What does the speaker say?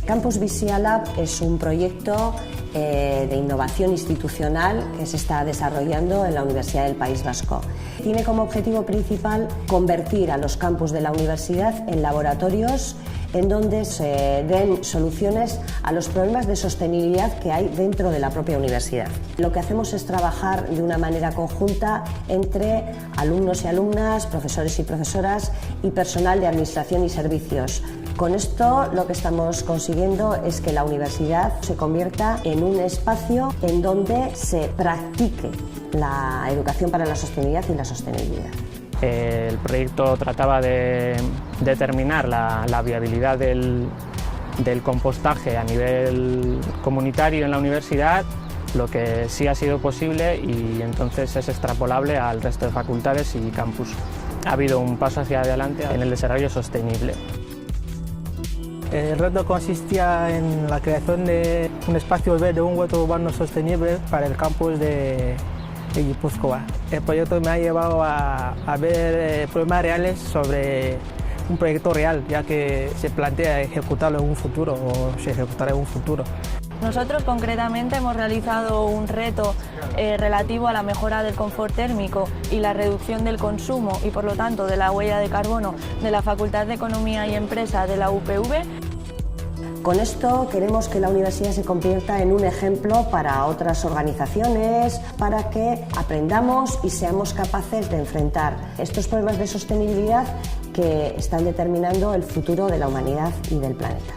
Campus Visia Lab es un proyecto de innovación institucional que se está desarrollando en la Universidad del País Vasco. Tiene como objetivo principal convertir a los campus de la universidad en laboratorios en donde se den soluciones a los problemas de sostenibilidad que hay dentro de la propia universidad. Lo que hacemos es trabajar de una manera conjunta entre alumnos y alumnas, profesores y profesoras y personal de administración y servicios. Con esto lo que estamos consiguiendo es que la universidad se convierta en un espacio en donde se practique la educación para la sostenibilidad y la sostenibilidad. El proyecto trataba de determinar la viabilidad del compostaje a nivel comunitario en la universidad, lo que sí ha sido posible y entonces es extrapolable al resto de facultades y campus. Ha habido un paso hacia adelante en el desarrollo sostenible. El reto consistía en la creación de un espacio verde, un huerto urbano sostenible para el campus de Guipúzcoa. El proyecto me ha llevado a ver problemas reales sobre un proyecto real, ya que se plantea ejecutarlo en un futuro o se ejecutará en un futuro. Nosotros concretamente hemos realizado un reto relativo a la mejora del confort térmico y la reducción del consumo y por lo tanto de la huella de carbono de la Facultad de Economía y Empresa de la UPV. Con esto queremos que la universidad se convierta en un ejemplo para otras organizaciones, para que aprendamos y seamos capaces de enfrentar estos problemas de sostenibilidad que están determinando el futuro de la humanidad y del planeta.